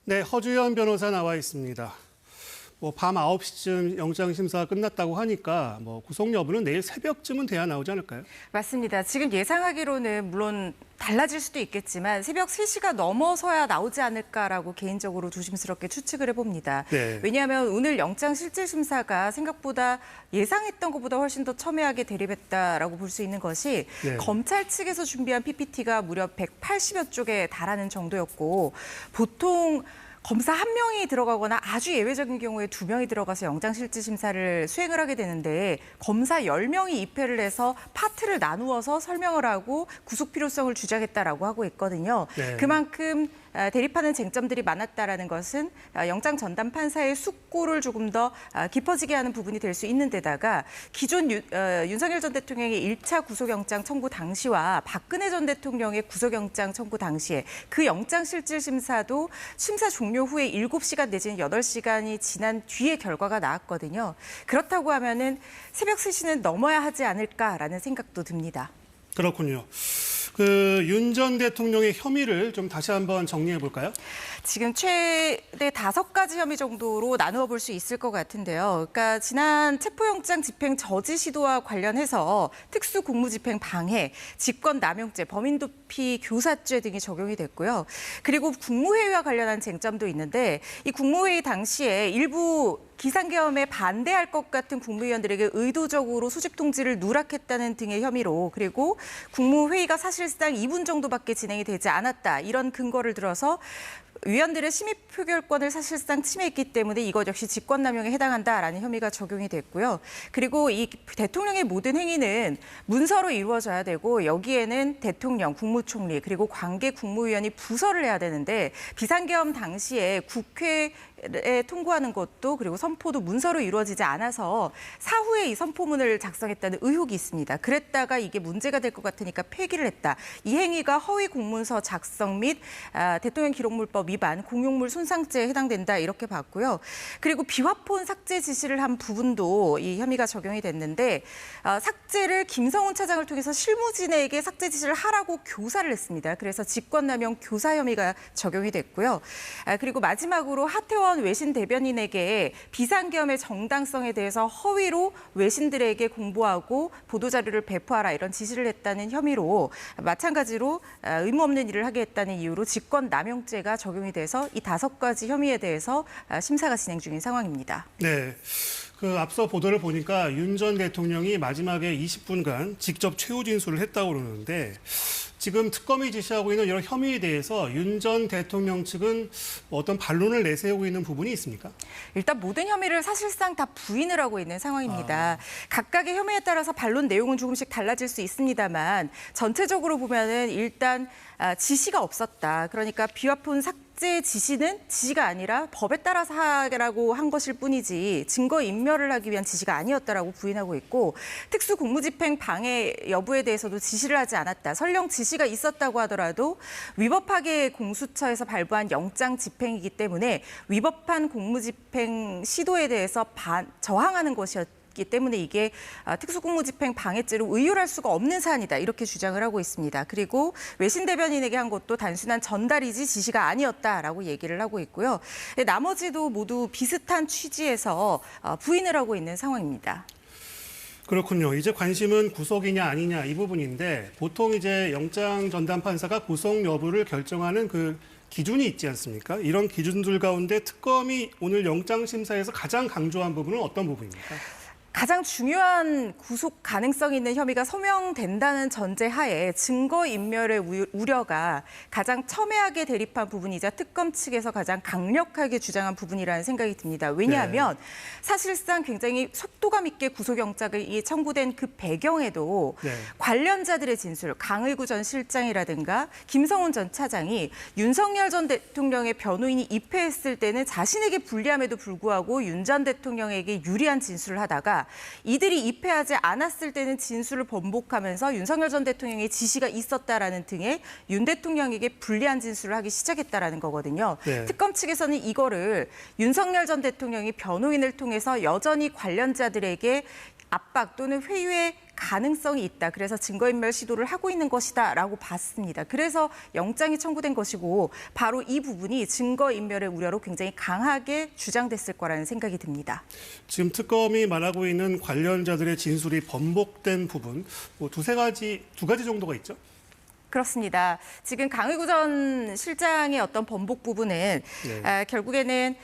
네, 허주연 변호사 나와 있습니다. 밤 9시쯤 영장심사가 끝났다고 하니까 구속 여부는 내일 새벽쯤은 돼야 나오지 않을까요? 맞습니다. 지금 예상하기로는 물론 달라질 수도 있겠지만 새벽 3시가 넘어서야 나오지 않을까라고 개인적으로 조심스럽게 추측을 해봅니다. 네. 왜냐하면 오늘 영장실질심사가 생각보다 예상했던 것보다 훨씬 더 첨예하게 대립했다라고 볼 수 있는 것이 네. 검찰 측에서 준비한 PPT가 무려 180여 쪽에 달하는 정도였고 보통 검사 한 명이 들어가거나 아주 예외적인 경우에 2명이 들어가서 영장실질심사를 수행을 하게 되는데 검사 10명이 입회를 해서 파트를 나누어서 설명을 하고 구속 필요성을 주장했다라고 하고 있거든요. 네. 그만큼 대립하는 쟁점들이 많았다라는 것은 영장 전담 판사의 숙고를 조금 더 깊어지게 하는 부분이 될 수 있는 데다가 기존 윤석열 전 대통령의 1차 구속영장 청구 당시와 박근혜 전 대통령의 구속영장 청구 당시에 그 영장실질심사도 심사 종료 후에 7시간 내지는 8시간이 지난 뒤에 결과가 나왔거든요. 그렇다고 하면은 새벽 3시는 넘어야 하지 않을까라는 생각도 듭니다. 그렇군요. 윤 전 대통령의 혐의를 좀 다시 한번 정리해 볼까요? 지금 최대 5가지 혐의 정도로 나누어 볼 수 있을 것 같은데요. 그러니까 지난 체포영장 집행 저지 시도와 관련해서 특수공무집행 방해, 직권남용죄, 범인도피 교사죄 등이 적용이 됐고요. 그리고 국무회의와 관련한 쟁점도 있는데 이 국무회의 당시에 일부 기상계엄에 반대할 것 같은 국무위원들에게 의도적으로 소집 통지를 누락했다는 등의 혐의로 그리고 국무회의가 사실상 2분 정도밖에 진행이 되지 않았다. 이런 근거를 들어서 위원들의 심의 표결권을 사실상 침해했기 때문에 이것 역시 직권남용에 해당한다라는 혐의가 적용이 됐고요. 그리고 이 대통령의 모든 행위는 문서로 이루어져야 되고 여기에는 대통령, 국무총리 그리고 관계 국무위원이 부서를 해야 되는데 비상계엄 당시에 국회에 통과하는 것도 그리고 선포도 문서로 이루어지지 않아서 사후에 이 선포문을 작성했다는 의혹이 있습니다. 그랬다가 이게 문제가 될 것 같으니까 폐기를 했다. 이 행위가 허위 공문서 작성 및 대통령 기록물법 위반, 공용물 손상죄에 해당된다 이렇게 봤고요. 그리고 비화폰 삭제 지시를 한 부분도 이 혐의가 적용이 됐는데 삭제를 김성훈 차장을 통해서 실무진에게 삭제 지시를 하라고 교사를 했습니다. 그래서 직권남용 교사 혐의가 적용이 됐고요. 그리고 마지막으로 하태원 외신 대변인에게 비상계엄의 정당성에 대해서 허위로 외신들에게 공보하고 보도자료를 배포하라 이런 지시를 했다는 혐의로 마찬가지로 의무 없는 일을 하게 했다는 이유로 직권남용죄가 적용이 돼서 이 5가지 혐의에 대해서 심사가 진행 중인 상황입니다. 네. 앞서 보도를 보니까 윤 전 대통령이 마지막에 20분간 직접 최후 진술을 했다고 그러는데 지금 특검이 지시하고 있는 이런 혐의에 대해서 윤 전 대통령 측은 어떤 반론을 내세우고 있는 부분이 있습니까? 일단 모든 혐의를 사실상 다 부인을 하고 있는 상황입니다. 각각의 혐의에 따라서 반론 내용은 조금씩 달라질 수 있습니다만 전체적으로 보면은 일단 지시가 없었다. 그러니까 비화폰 삭제 지시는 지시가 아니라 법에 따라서 하라고 한 것일 뿐이지 증거 인멸을 하기 위한 지시가 아니었다라고 부인하고 있고 특수공무집행 방해 여부에 대해서도 지시를 하지 않았다. 설령 지시가 있었다고 하더라도 위법하게 공수처에서 발부한 영장 집행이기 때문에 위법한 공무집행 시도에 대해서 저항하는 것이었다. 때문에 이게 특수공무집행 방해죄로 의율할 수가 없는 사안이다 이렇게 주장을 하고 있습니다. 그리고 외신 대변인에게 한 것도 단순한 전달이지 지시가 아니었다라고 얘기를 하고 있고요. 나머지도 모두 비슷한 취지에서 부인을 하고 있는 상황입니다. 그렇군요. 이제 관심은 구속이냐 아니냐 이 부분인데 보통 이제 영장 전담 판사가 구속 여부를 결정하는 기준이 있지 않습니까? 이런 기준들 가운데 특검이 오늘 영장 심사에서 가장 강조한 부분은 어떤 부분입니까? 가장 중요한 구속 가능성 있는 혐의가 소명된다는 전제하에 증거인멸의 우려가 가장 첨예하게 대립한 부분이자 특검 측에서 가장 강력하게 주장한 부분이라는 생각이 듭니다. 왜냐하면 사실상 굉장히 속도감 있게 구속영장이 청구된 그 배경에도 관련자들의 진술, 강의구 전 실장이라든가 김성훈 전 차장이 윤석열 전 대통령의 변호인이 입회했을 때는 자신에게 불리함에도 불구하고 윤 전 대통령에게 유리한 진술을 하다가 이들이 입회하지 않았을 때는 진술을 번복하면서 윤석열 전 대통령의 지시가 있었다라는 등의 윤 대통령에게 불리한 진술을 하기 시작했다라는 거거든요. 특검 측에서는 이거를 윤석열 전 대통령이 변호인을 통해서 여전히 관련자들에게 압박 또는 회유의 가능성이 있다. 그래서 증거인멸 시도를 하고 있는 것이다라고 봤습니다. 그래서 영장이 청구된 것이고 바로 이 부분이 증거인멸의 우려로 굉장히 강하게 주장됐을 거라는 생각이 듭니다. 지금 특검이 말하고 있는 관련자들의 진술이 번복된 부분, 뭐 두 가지 정도가 있죠. 그렇습니다. 지금 강의구 전 실장의 어떤 번복 부분은 결국에는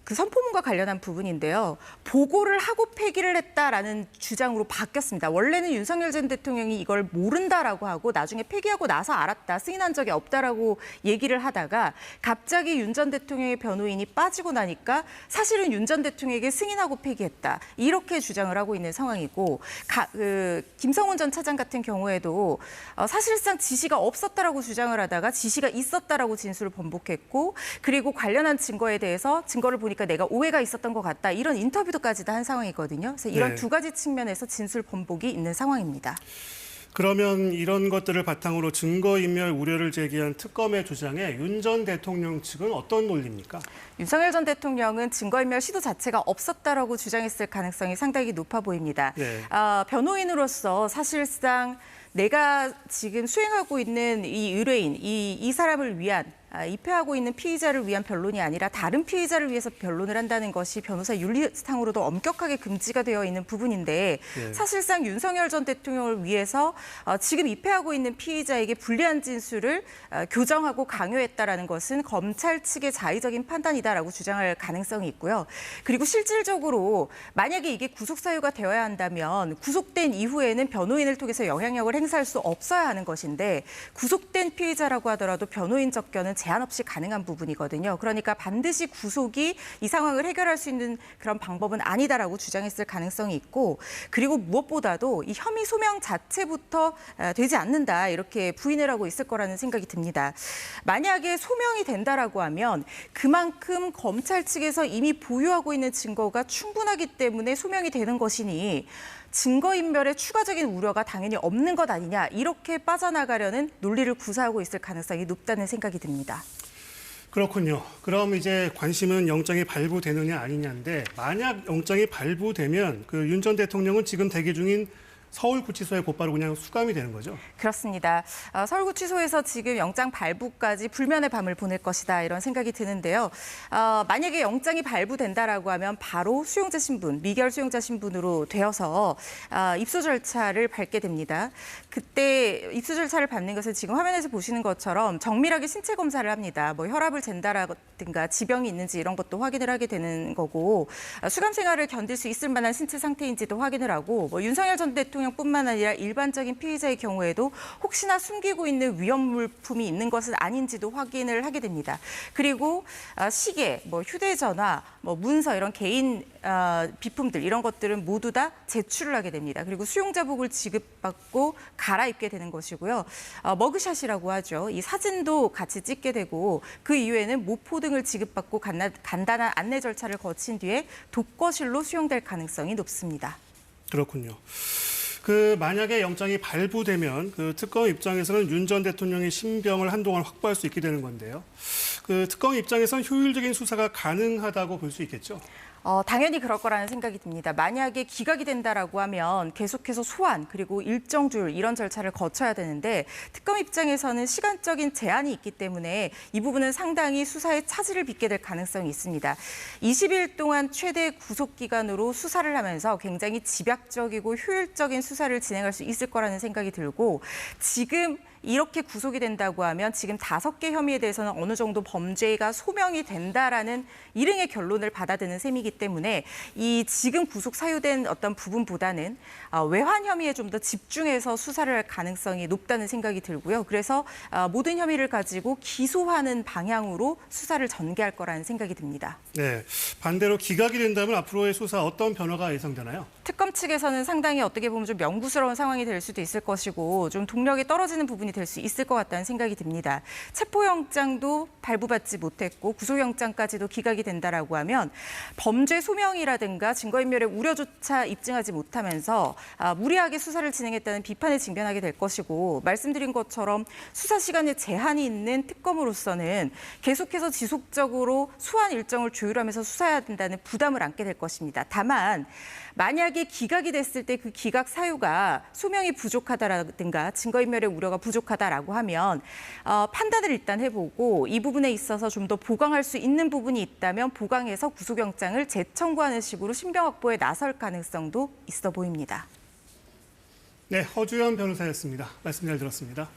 그 선포문과 관련한 부분인데요. 보고를 하고 폐기를 했다라는 주장으로 바뀌었습니다. 원래는 윤석열 전 대통령이 이걸 모른다라고 하고 나중에 폐기하고 나서 알았다, 승인한 적이 없다라고 얘기를 하다가 갑자기 윤 전 대통령의 변호인이 빠지고 나니까 사실은 윤 전 대통령에게 승인하고 폐기했다. 이렇게 주장을 하고 있는 상황이고 김성훈 전 차장 같은 경우에도 사실상 지시가 없었다라고 주장을 하다가 지시가 있었다라고 진술을 번복했고 그리고 관련한 증거에 대해서 증거를 보니까 내가 오해가 있었던 것 같다. 이런 인터뷰도까지도 한 상황이거든요. 그래서 이런 두 가지 측면에서 진술 번복이 있는 상황입니다. 그러면 이런 것들을 바탕으로 증거인멸 우려를 제기한 특검의 주장에 윤 전 대통령 측은 어떤 논리입니까? 윤석열 전 대통령은 증거인멸 시도 자체가 없었다라고 주장했을 가능성이 상당히 높아 보입니다. 변호인으로서 사실상 내가 지금 수행하고 있는 이 의뢰인, 이 사람을 위한 입회하고 있는 피의자를 위한 변론이 아니라 다른 피의자를 위해서 변론을 한다는 것이 변호사 윤리상으로도 엄격하게 금지가 되어 있는 부분인데 사실상 윤석열 전 대통령을 위해서 지금 입회하고 있는 피의자에게 불리한 진술을 교정하고 강요했다라는 것은 검찰 측의 자의적인 판단이다라고 주장할 가능성이 있고요. 그리고 실질적으로 만약에 이게 구속 사유가 되어야 한다면 구속된 이후에는 변호인을 통해서 영향력을 행사할 수 없어야 하는 것인데 구속된 피의자라고 하더라도 변호인 접견은 제한 없이 가능한 부분이거든요. 그러니까 반드시 구속이 이 상황을 해결할 수 있는 그런 방법은 아니다라고 주장했을 가능성이 있고 그리고 무엇보다도 이 혐의 소명 자체부터 되지 않는다 이렇게 부인을 하고 있을 거라는 생각이 듭니다. 만약에 소명이 된다라고 하면 그만큼 검찰 측에서 이미 보유하고 있는 증거가 충분하기 때문에 소명이 되는 것이니 증거인멸의 추가적인 우려가 당연히 없는 것 아니냐 이렇게 빠져나가려는 논리를 구사하고 있을 가능성이 높다는 생각이 듭니다. 그렇군요. 그럼 이제 관심은 영장이 발부되느냐 아니냐인데 만약 영장이 발부되면 그 윤 전 대통령은 지금 대기 중인 서울구치소에 곧바로 그냥 수감이 되는 거죠? 그렇습니다. 서울구치소에서 지금 영장 발부까지 불면의 밤을 보낼 것이다 이런 생각이 드는데요. 만약에 영장이 발부된다라고 하면 바로 수용자 신분, 미결 수용자 신분으로 되어서 입소 절차를 밟게 됩니다. 그때 입소 절차를 밟는 것은 지금 화면에서 보시는 것처럼 정밀하게 신체 검사를 합니다. 뭐 혈압을 잰다라든가 지병이 있는지 이런 것도 확인을 하게 되는 거고 수감 생활을 견딜 수 있을 만한 신체 상태인지도 확인을 하고 뭐 윤석열 전 대통령 뿐만 아니라 일반적인 피의자의 경우에도 혹시나 숨기고 있는 위험 물품이 있는 것은 아닌지도 확인을 하게 됩니다. 그리고 시계, 뭐 휴대전화, 뭐 문서 이런 개인 비품들 이런 것들은 모두 다 제출을 하게 됩니다. 그리고 수용자복을 지급받고 갈아입게 되는 것이고요. 머그샷이라고 하죠. 이 사진도 같이 찍게 되고 그 이후에는 모포 등을 지급받고 간단한 안내 절차를 거친 뒤에 독거실로 수용될 가능성이 높습니다. 그렇군요. 만약에 영장이 발부되면 그 특검 입장에서는 윤 전 대통령의 신병을 한동안 확보할 수 있게 되는 건데요. 그 특검 입장에서는 효율적인 수사가 가능하다고 볼 수 있겠죠? 당연히 그럴 거라는 생각이 듭니다. 만약에 기각이 된다라고 하면 계속해서 소환 그리고 일정 줄 이런 절차를 거쳐야 되는데 특검 입장에서는 시간적인 제한이 있기 때문에 이 부분은 상당히 수사에 차질을 빚게 될 가능성이 있습니다. 20일 동안 최대 구속 기간으로 수사를 하면서 굉장히 집약적이고 효율적인 수사를 진행할 수 있을 거라는 생각이 들고 지금 이렇게 구속이 된다고 하면 지금 5개 혐의에 대해서는 어느 정도 범죄가 소명이 된다라는 일응의 결론을 받아드는 셈이기 때문에 이 지금 구속 사유된 어떤 부분보다는 외환 혐의에 좀 더 집중해서 수사를 할 가능성이 높다는 생각이 들고요. 그래서 모든 혐의를 가지고 기소하는 방향으로 수사를 전개할 거라는 생각이 듭니다. 네, 반대로 기각이 된다면 앞으로의 수사 어떤 변화가 예상되나요? 특검 측에서는 상당히 어떻게 보면 좀 명구스러운 상황이 될 수도 있을 것이고 좀 동력이 떨어지는 부분이 될 수 있을 것 같다는 생각이 듭니다. 체포영장도 발부받지 못했고 구속영장까지도 기각이 된다라고 하면 범죄 소명이라든가 증거인멸의 우려조차 입증하지 못하면서 무리하게 수사를 진행했다는 비판에 직면하게 될 것이고 말씀드린 것처럼 수사 시간에 제한이 있는 특검으로서는 계속해서 지속적으로 소환 일정을 조율하면서 수사해야 된다는 부담을 안게 될 것입니다. 다만 만약에 기각이 됐을 때 그 기각 사유가 소명이 부족하다라든가 증거인멸의 우려가 부족하다라고 하면 판단을 일단 해보고 이 부분에 있어서 좀 더 보강할 수 있는 부분이 있다면 보강해서 구속영장을 재청구하는 식으로 신병 확보에 나설 가능성도 있어 보입니다. 네, 허주연 변호사였습니다. 말씀 잘 들었습니다.